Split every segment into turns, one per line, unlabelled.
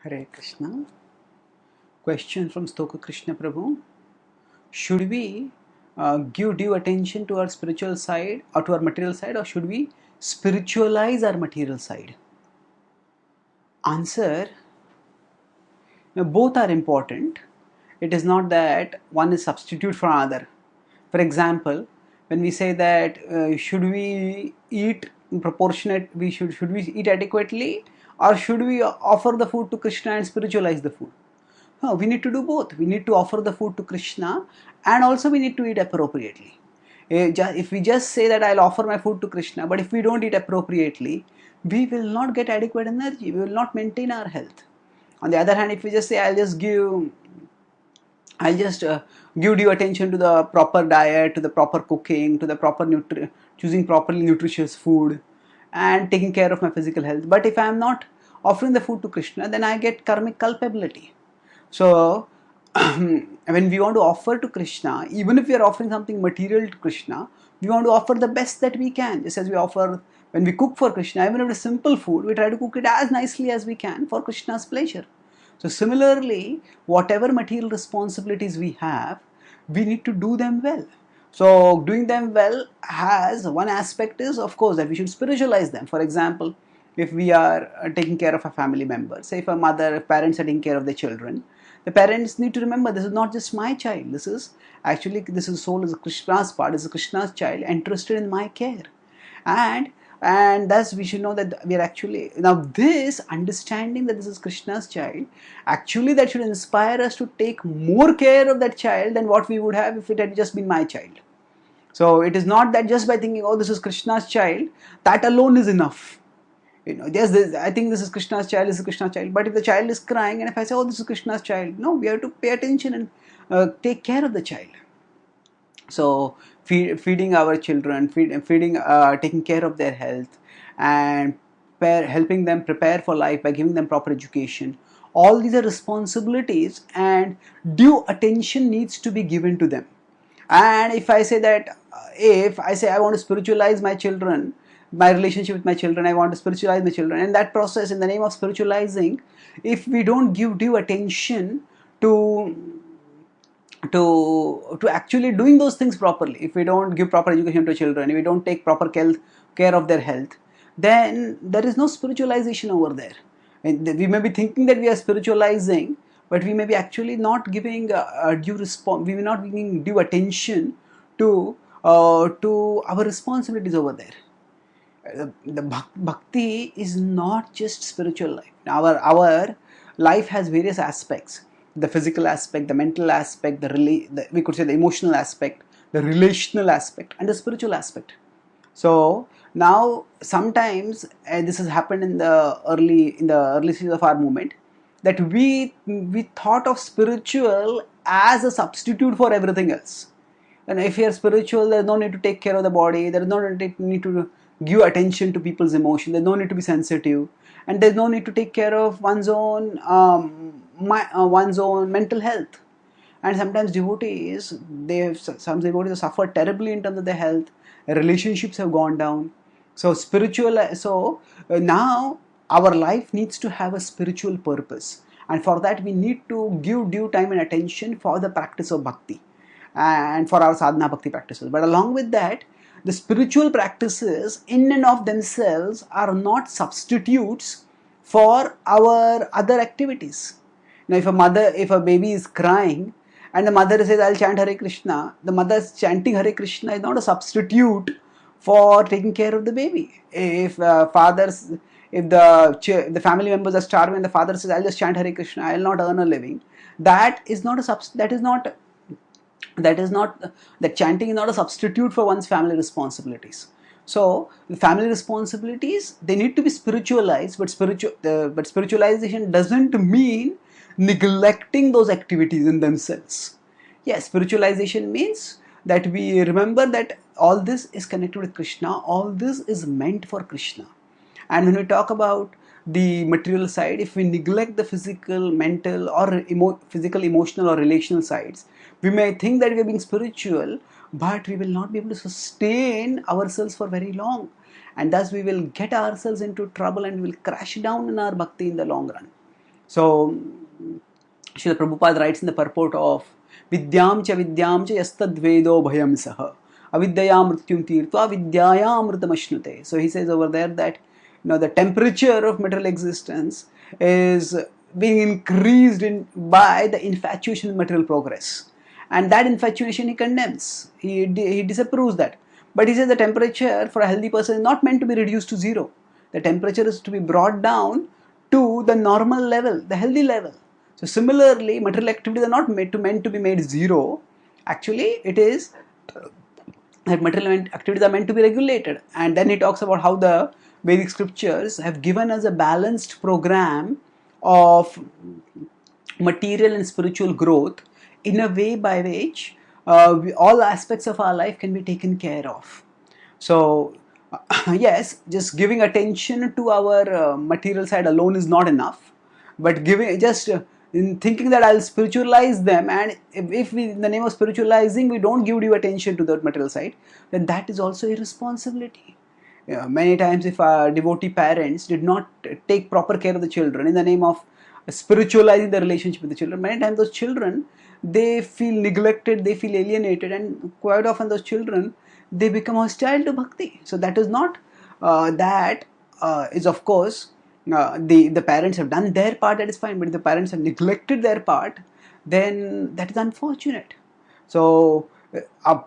Hare Krishna. Question from Stoka Krishna Prabhu. Should we give due attention to our spiritual side or to our material side, or should we spiritualize our material side? Answer: both are important. It is not that one is substitute for another. For example, when we say that should we eat proportionate, should we eat adequately, or should we offer the food to Krishna and spiritualize the food? No, we need to do both. We need to offer the food to Krishna, and also we need to eat appropriately. If we just say that I'll offer my food to Krishna, but if we don't eat appropriately, we will not get adequate energy. We will not maintain our health. On the other hand, if we just say I'll just give due attention to the proper diet, to the proper cooking, to the proper choosing properly nutritious food, and taking care of my physical health. But if I am not offering the food to Krishna, then I get karmic culpability. So, when we want to offer to Krishna, even if we are offering something material to Krishna, we want to offer the best that we can. Just as we offer when we cook for Krishna, even if it is simple food, we try to cook it as nicely as we can for Krishna's pleasure. So similarly, whatever material responsibilities we have, we need to do them well. So doing them well has one aspect is, of course, that we should spiritualize them. For example, if we are taking care of a family member, say if parents are taking care of their children, the parents need to remember this is not just my child. This is soul is Krishna's part. This is Krishna's child entrusted in my care, and thus we should know that we are actually now this understanding that this is Krishna's child, actually that should inspire us to take more care of that child than what we would have if it had just been my child. So it is not that just by thinking, oh, this is Krishna's child, that alone is enough. I think this is Krishna's child, this is Krishna's child. But if the child is crying and if I say, oh, this is Krishna's child, no, we have to pay attention and take care of the child. So feeding our children, taking care of their health, and helping them prepare for life by giving them proper education. All these are responsibilities, and due attention needs to be given to them. And if I say that, if I say I want to spiritualize my children, my relationship with my children, I want to spiritualize my children, and that process, in the name of spiritualizing, if we don't give due attention to actually doing those things properly, if we don't give proper education to children, if we don't take proper care of their health, then there is no spiritualization over there. And we may be thinking that we are spiritualizing, but we may be actually not giving due response. We may not be giving due attention to our responsibilities over there. The bhakti is not just spiritual life. Our life has various aspects: the physical aspect, the mental aspect, we could say the emotional aspect, the relational aspect, and the spiritual aspect. So now sometimes this has happened in the early stages of our movement, that we thought of spiritual as a substitute for everything else. And if you are spiritual, there's no need to take care of the body, there's no need to give attention to people's emotion, there's no need to be sensitive, and there's no need to take care of one's own mental health. And sometimes some devotees have suffered terribly in terms of their health, relationships have gone down. So now our life needs to have a spiritual purpose, and for that we need to give due time and attention for the practice of bhakti and for our sadhana bhakti practices. But along with that, the spiritual practices in and of themselves are not substitutes for our other activities. Now, if a baby is crying and the mother says, I'll chant Hare Krishna, the mother's chanting Hare Krishna is not a substitute for taking care of the baby. If the family members are starving and the father says, I'll just chant Hare Krishna, I'll not earn a living, that chanting is not a substitute for one's family responsibilities. So the family responsibilities, they need to be spiritualized, but spiritualization doesn't mean neglecting those activities in themselves. Yes, spiritualization means that we remember that all this is connected with Krishna, all this is meant for Krishna. And when we talk about the material side, if we neglect the physical, mental, or physical, emotional, or relational sides, we may think that we are being spiritual, but we will not be able to sustain ourselves for very long, and thus we will get ourselves into trouble and we will crash down in our bhakti in the long run. So Srila Prabhupada writes in the purport of Vidyam cha yastadvedo bhayam saha avidyayam mrityum tirtva vidyayam mritam. So he says over there that the temperature of material existence is being increased by the infatuation with material progress, and that infatuation he condemns. He disapproves that. But he says the temperature for a healthy person is not meant to be reduced to zero. The temperature is to be brought down to the normal level, the healthy level. So similarly, material activities are not meant to be made zero. Actually, it is that material activities are meant to be regulated. And then he talks about how the Vedic scriptures have given us a balanced program of material and spiritual growth in a way by which all aspects of our life can be taken care of. So yes, just giving attention to our material side alone is not enough, but giving just in thinking that I'll spiritualize them, and if we, in the name of spiritualizing, we don't give due attention to the material side, then that is also irresponsibility. Many times, if our devotee parents did not take proper care of the children in the name of spiritualizing the relationship with the children, many times those children, they feel neglected, they feel alienated, and quite often those children, they become hostile to bhakti. So that is not is of course the parents have done their part, that is fine, but if the parents have neglected their part, then that is unfortunate. So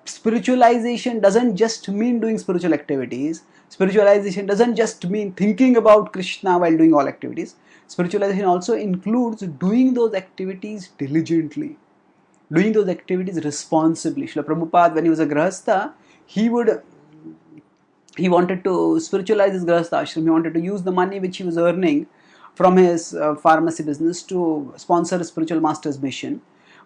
spiritualization doesn't just mean doing spiritual activities. Spiritualization doesn't just mean thinking about Krishna while doing all activities. Spiritualization also includes doing those activities diligently, doing those activities responsibly. Srila Prabhupada, when he was a grahastha, he wanted to spiritualize his grahastha ashram. He wanted to use the money which he was earning from his pharmacy business to sponsor a spiritual master's mission.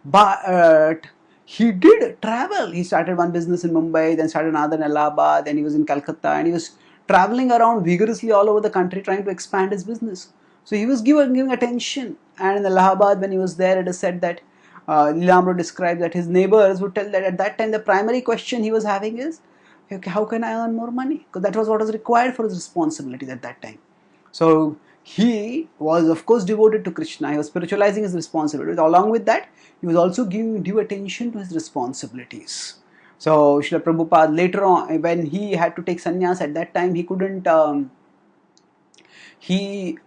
But he did travel. He started one business in Mumbai, then started another in Allahabad, then he was in Calcutta, and he was traveling around vigorously all over the country trying to expand his business. So he was giving attention. And in Allahabad, when he was there, it is said that Lilamro described that his neighbors would tell that at that time the primary question he was having is, okay, how can I earn more money? Because that was what was required for his responsibilities at that time. So he was of course devoted to Krishna. He was spiritualizing his responsibilities. Along with that, he was also giving due attention to his responsibilities. So Srila Prabhupada later on, when he had to take sannyas at that time, he couldn't he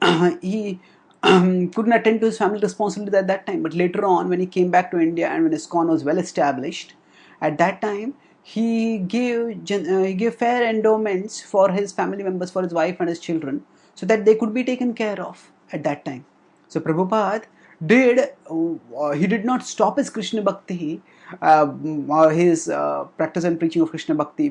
couldn't attend to his family responsibilities at that time. But later on, when he came back to India and when ISKCON was well established, at that time he gave fair endowments for his family members, for his wife and his children, so that they could be taken care of at that time. So Prabhupada did not stop his Krishna Bhakti, his practice and preaching of Krishna Bhakti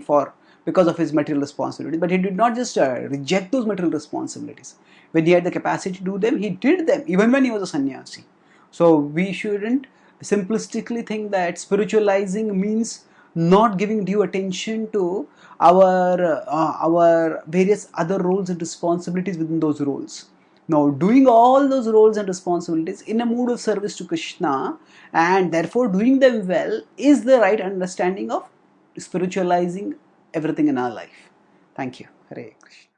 because of his material responsibilities, but he did not just reject those material responsibilities. When he had the capacity to do them, he did them, even when he was a sannyasi. So we shouldn't simplistically think that spiritualizing means not giving due attention to our various other roles and responsibilities within those roles. Now, doing all those roles and responsibilities in a mood of service to Krishna, and therefore doing them well, is the right understanding of spiritualizing everything in our life. Thank you. Hare Krishna.